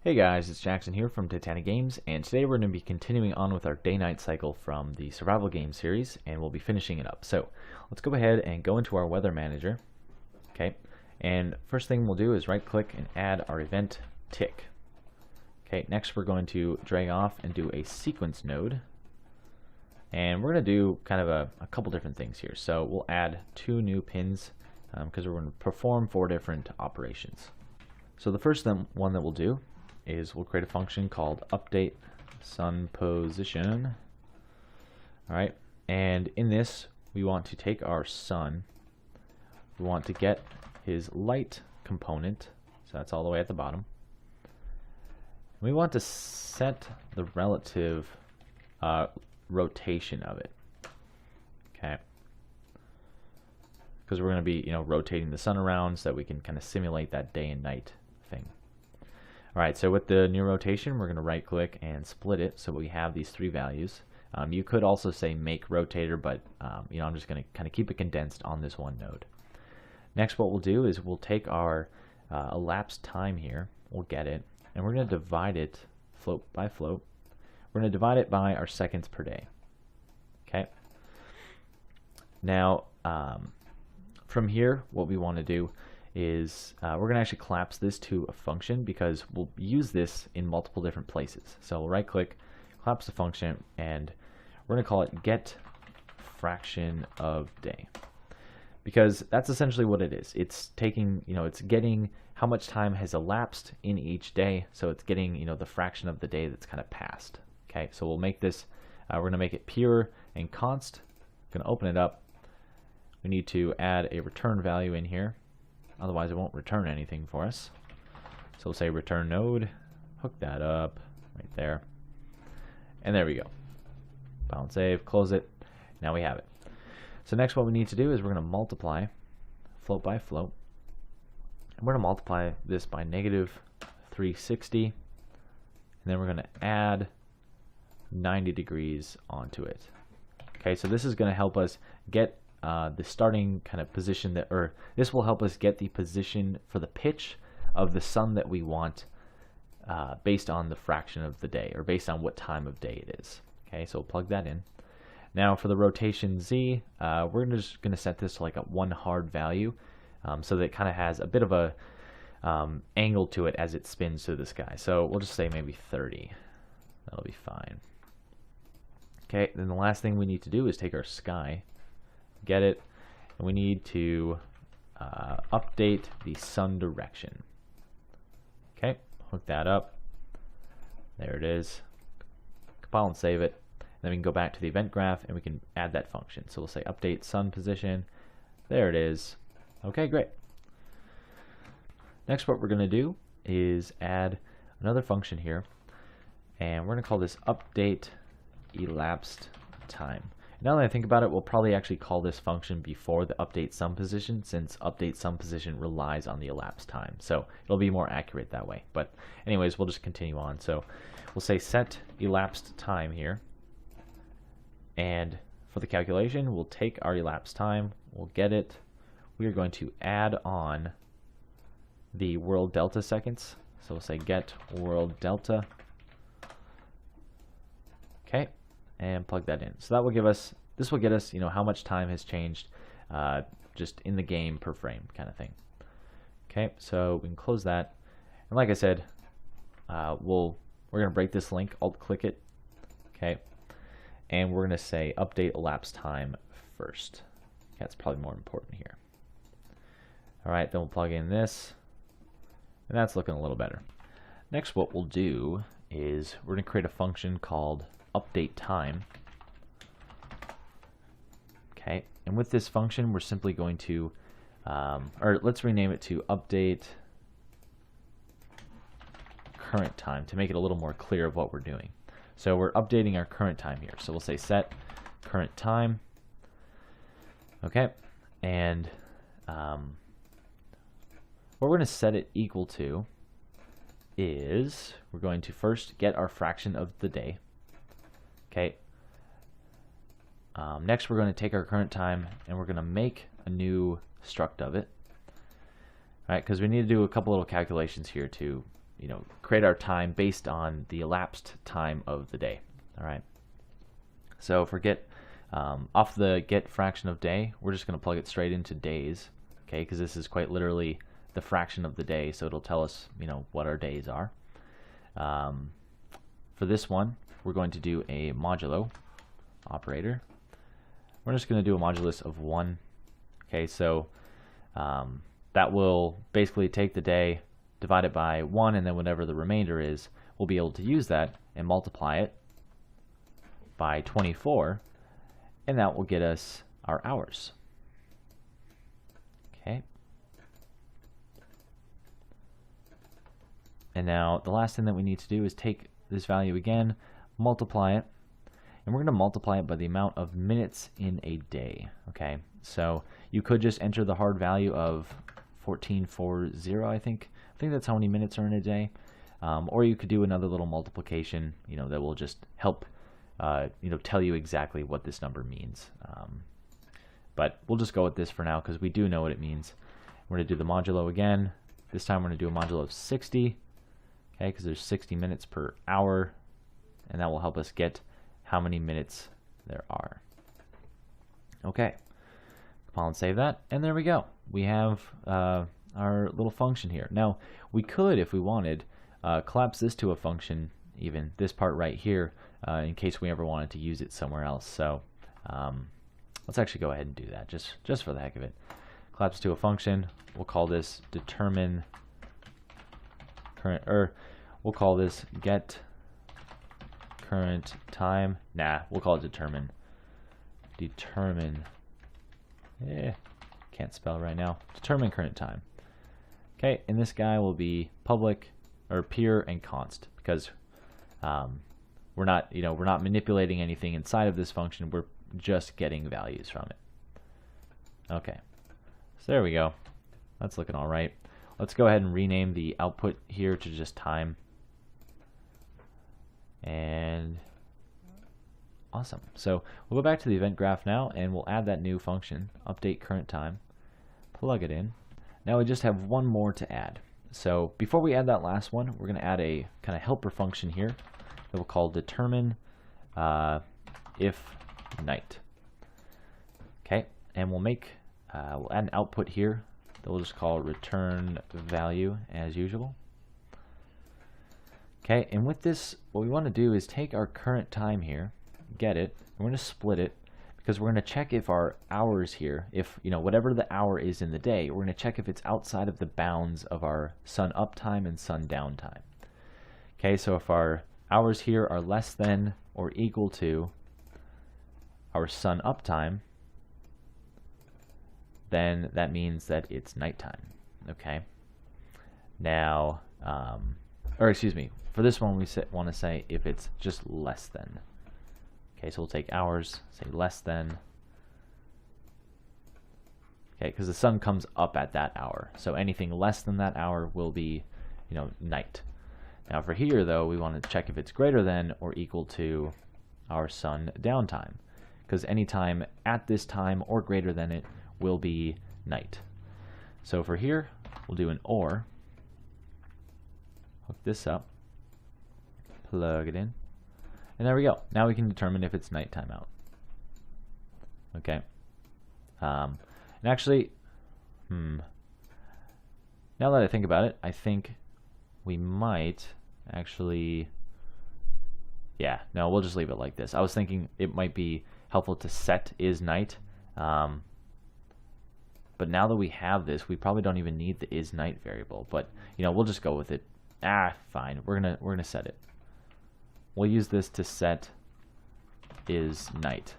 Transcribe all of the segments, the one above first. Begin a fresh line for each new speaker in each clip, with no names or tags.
Hey guys, it's Jackson here from Titanic Games, and today we're going to be continuing on with our day-night cycle from the survival game series, and we'll be finishing it up. So let's go ahead and go into our weather manager. Okay, and first thing we'll do is right-click and add our event tick. Okay, next we're going to drag off and do a sequence node, and we're going to do kind of a couple different things here. So we'll add 2 new pins because we're going to perform 4 different operations. So the first one that we'll do is we'll create a function called update sun position. Alright, and in this we want to take our sun, we want to get his light component, so that's all the way at the bottom. We want to set the relative rotation of it. Okay, because we're going to be rotating the sun around so that we can kind of simulate that day and night thing. Alright, so with the new rotation, we're going to right click and split it so we have these 3 values. You could also say make rotator, but I'm just going to kind of keep it condensed on this one node. Next, what we'll do is we'll take our elapsed time here, we'll get it, and we're going to divide it float by float. We're going to divide it by our seconds per day. Okay. Now, from here, what we want to do is we're going to actually collapse this to a function because we'll use this in multiple different places. So we'll right click, collapse the function, and we're going to call it get fraction of day, because that's essentially what it is. It's taking, it's getting how much time has elapsed in each day, so it's getting, the fraction of the day that's kind of passed. Okay, so we'll make this, we're going to make it pure and const. Going to open it up. We need to add a return value in here. Otherwise it won't return anything for us. So we'll say return node, hook that up right there, and there we go. File and save, close it. Now we have it. So next what we need to do is we're going to multiply float by float, and we're going to multiply this by -360, and then we're going to add 90 degrees onto it. Okay, so this is going to help us get the starting kind of position this will help us get the position for the pitch of the sun that we want based on the fraction of the day, or based on what time of day it is. Okay, so we'll plug that in. Now for the rotation Z, we're just going to set this to like a 1 hard value, so that it kind of has a bit of a angle to it as it spins through the sky. So we'll just say maybe 30. That'll be fine. Okay, then the last thing we need to do is take our sky, get it, and we need to update the sun direction. Okay, hook that up. There it is. Compile and save it. Then we can go back to the event graph and we can add that function. So we'll say update sun position. There it is. Okay, great. Next, what we're going to do is add another function here, and we're going to call this update elapsed time. Now that I think about it, we'll probably actually call this function before the update sun position, since update sun position relies on the elapsed time. So it'll be more accurate that way. But anyways, we'll just continue on. So we'll say set elapsed time here. And for the calculation, we'll take our elapsed time, we'll get it. We are going to add on the world delta seconds. So we'll say get world delta. Okay. And plug that in. So that will give us, this will get us, how much time has changed just in the game per frame kind of thing. Okay, so we can close that. And like I said, we're going to break this link, alt click it. Okay, and we're going to say update elapsed time first. That's probably more important here. All right, then we'll plug in this, and that's looking a little better. Next, what we'll do is we're going to create a function called update time. Okay, and with this function we're simply going to or let's rename it to update current time to make it a little more clear of what we're doing. So we're updating our current time here, so we'll say set current time. Okay, and what we're going to set it equal to is we're going to first get our fraction of the day. Okay. Next, we're going to take our current time and we're going to make a new struct of it. All right, because we need to do a couple little calculations here to create our time based on the elapsed time of the day. All right. So for get off the get fraction of day, we're just going to plug it straight into days, okay? Because this is quite literally the fraction of the day, so it'll tell us, what our days are. For this one, we're going to do a modulo operator. We're just going to do a modulus of 1. Okay, so that will basically take the day, divide it by 1, and then whatever the remainder is, we'll be able to use that and multiply it by 24, and that will get us our hours. Okay. And now the last thing that we need to do is take this value again, multiply it, and we're going to multiply it by the amount of minutes in a day. Okay, so you could just enter the hard value of 1440, I think that's how many minutes are in a day, or you could do another little multiplication, that will just help tell you exactly what this number means. But we'll just go with this for now because we do know what it means. We're going to do the modulo again. This time we're going to do a modulo of 60. Okay, because there's 60 minutes per hour, and that will help us get how many minutes there are. Okay, compile and save that, and there we go. We have our little function here. Now, we could, if we wanted, collapse this to a function, even this part right here, in case we ever wanted to use it somewhere else. So let's actually go ahead and do that, just for the heck of it. Collapse to a function. We'll call this determine current, or we'll call this get current time. Nah, we'll call it determine. Can't spell right now. Determine current time. Okay, and this guy will be public or pure and const, because we're not manipulating anything inside of this function. We're just getting values from it. Okay, so there we go. That's looking all right. Let's go ahead and rename the output here to just time. And awesome. So we'll go back to the event graph now, and we'll add that new function, update current time, plug it in. Now we just have one more to add. So before we add that last one, we're going to add a kind of helper function here that we'll call determine if night. Okay, and we'll add an output here that we'll just call return value as usual. Okay, and with this, what we want to do is take our current time here, get it, and we're going to split it, because we're going to check if our hours here, if whatever the hour is in the day, we're going to check if it's outside of the bounds of our sun up time and sun down time. Okay, so if our hours here are less than or equal to our sun up time, then that means that it's nighttime. Okay, now or excuse me, for this one we want to say if it's just less than. Okay, so we'll take hours, say less than. Okay, because the sun comes up at that hour, so anything less than that hour will be, night. Now for here though, we want to check if it's greater than or equal to our sun downtime, because any time at this time or greater than it will be night. So for here, we'll do an or, hook this up, plug it in, and there we go. Now we can determine if it's nighttime out. Okay. And actually, now that I think about it, I think we might actually, yeah, no, we'll just leave it like this. I was thinking it might be helpful to set is night, but now that we have this, we probably don't even need the is night variable. But we'll just go with it. Fine. We're gonna set it. We'll use this to set is night.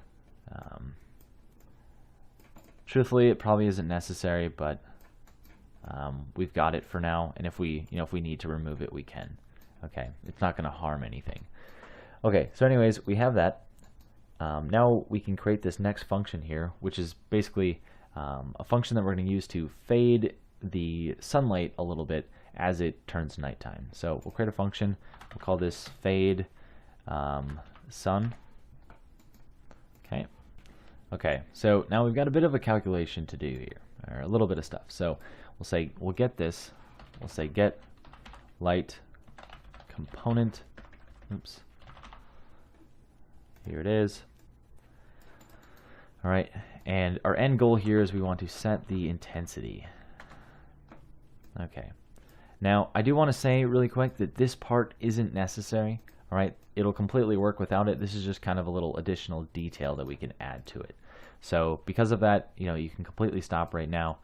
Truthfully, it probably isn't necessary, but we've got it for now. And if we need to remove it, we can. Okay, it's not going to harm anything. Okay, so anyways, we have that. Now we can create this next function here, which is basically a function that we're going to use to fade the sunlight a little bit as it turns nighttime. So we'll create a function. We'll call this fade sun. Okay, so now we've got a bit of a calculation to do here, or a little bit of stuff. So we'll get this. We'll say get light component. Oops. Here it is. All right, and our end goal here is we want to set the intensity. Okay. Now, I do want to say really quick that this part isn't necessary. All right, it'll completely work without it. This is just kind of a little additional detail that we can add to it. So because of that, you can completely stop right now,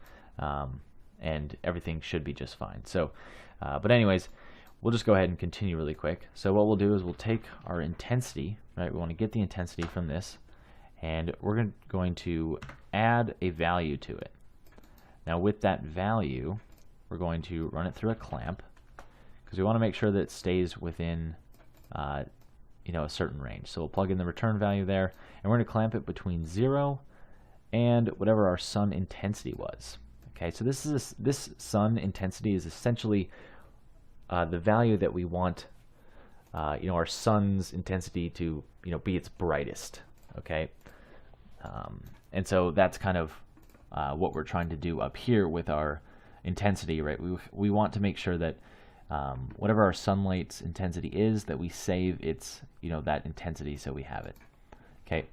and everything should be just fine. So, but anyways, we'll just go ahead and continue really quick. So what we'll do is we'll take our intensity, right? We want to get the intensity from this, and we're going to add a value to it. Now with that value, we're going to run it through a clamp because we want to make sure that it stays within a certain range. So we'll plug in the return value there, and we're going to clamp it between 0 and whatever our sun intensity was. Okay, so this sun intensity is essentially the value that we want our sun's intensity to be its brightest. Okay, and so that's kind of what we're trying to do up here with our intensity, right? We want to make sure that whatever our sunlight's intensity is, that we save its that intensity so we have it. Okay.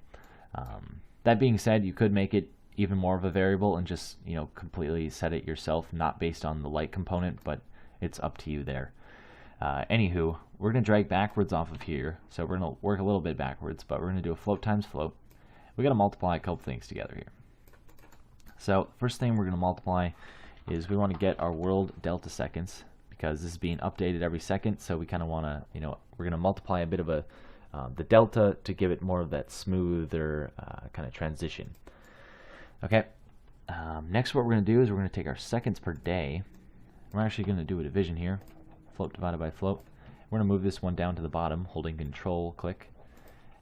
That being said, you could make it even more of a variable and just completely set it yourself, not based on the light component, but it's up to you there. Anywho, we're going to drag backwards off of here, so we're going to work a little bit backwards, but we're going to do a float times float. We got to multiply a couple things together here. So first thing we're going to multiply is we want to get our world delta seconds, because this is being updated every second, so we kind of want to, we're going to multiply a bit of the delta to give it more of that smoother kind of transition. Okay, next what we're going to do is we're going to take our seconds per day. We're actually going to do a division here, float divided by float. We're going to move this one down to the bottom, holding control click,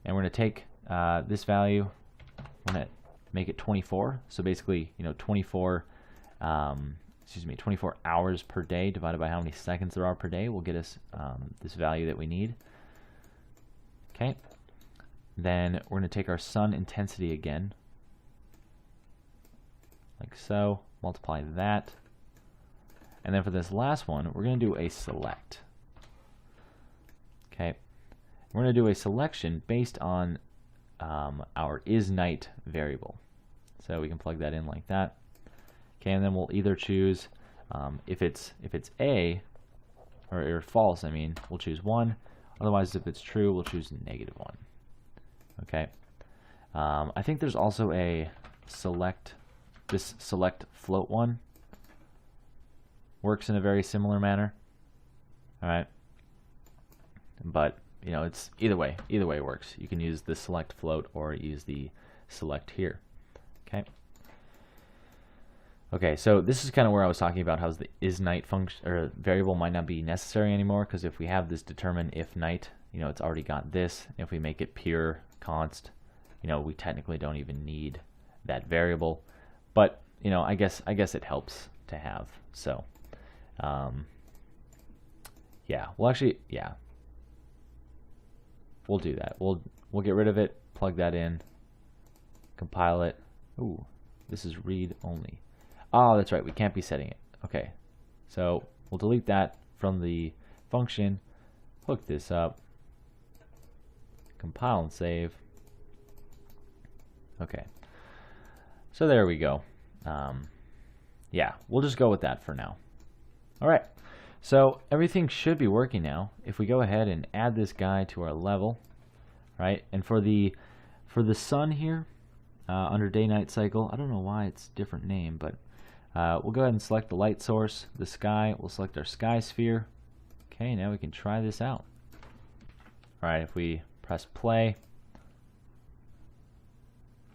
and we're going to take this value, we're going to make it 24, so basically 24 hours per day divided by how many seconds there are per day will get us this value that we need. Okay, then we're going to take our sun intensity again, like so, multiply that, and then for this last one we're going to do a select. Okay, we're going to do a selection based on our isNight variable, so we can plug that in like that. Okay, and then we'll either choose if it's A or false, I mean, we'll choose 1. Otherwise, if it's true, we'll choose -1. Okay. I think there's also a select. This select float one works in a very similar manner. All right. But it's either way. Either way works. You can use the select float or use the select here. Okay. Okay, so this is kind of where I was talking about how the isNight function or variable might not be necessary anymore, because if we have this determine if night, it's already got this. If we make it pure const, we technically don't even need that variable. But I guess it helps to have. So, yeah, we'll do that. We'll get rid of it, plug that in, compile it. Ooh, this is read only. Oh, that's right, we can't be setting it. Okay, so we'll delete that from the function, hook this up, compile and save. Okay, so there we go. Yeah, we'll just go with that for now. All right, so everything should be working now. If we go ahead and add this guy to our level, right, and for the sun here, under day-night cycle, I don't know why it's a different name, but we'll go ahead and select the light source, the sky. We'll select our sky sphere. Okay, now we can try this out. All right, if we press play,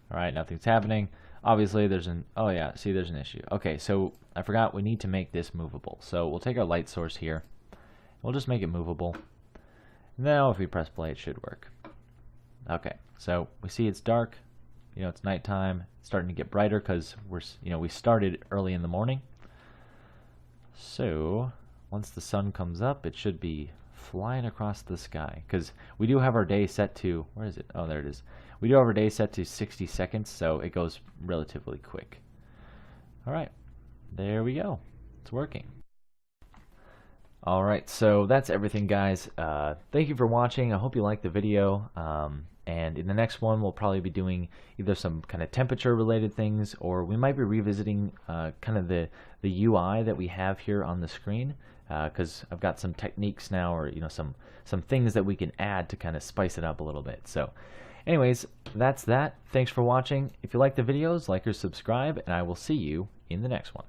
all right, nothing's happening. Obviously, there's an issue. Okay, so I forgot we need to make this movable. So we'll take our light source here. We'll just make it movable. Now, if we press play, it should work. Okay, so we see it's dark. It's nighttime. It's starting to get brighter because we started early in the morning. So once the sun comes up, it should be flying across the sky, because we do have our day set to, where is it? Oh, there it is. We do have our day set to 60 seconds, so it goes relatively quick. All right, there we go. It's working. All right, so that's everything, guys. Thank you for watching. I hope you liked the video. And in the next one, we'll probably be doing either some kind of temperature-related things, or we might be revisiting kind of the UI that we have here on the screen, because I've got some techniques now, or some things that we can add to kind of spice it up a little bit. So, anyways, that's that. Thanks for watching. If you like the videos, like or subscribe, and I will see you in the next one.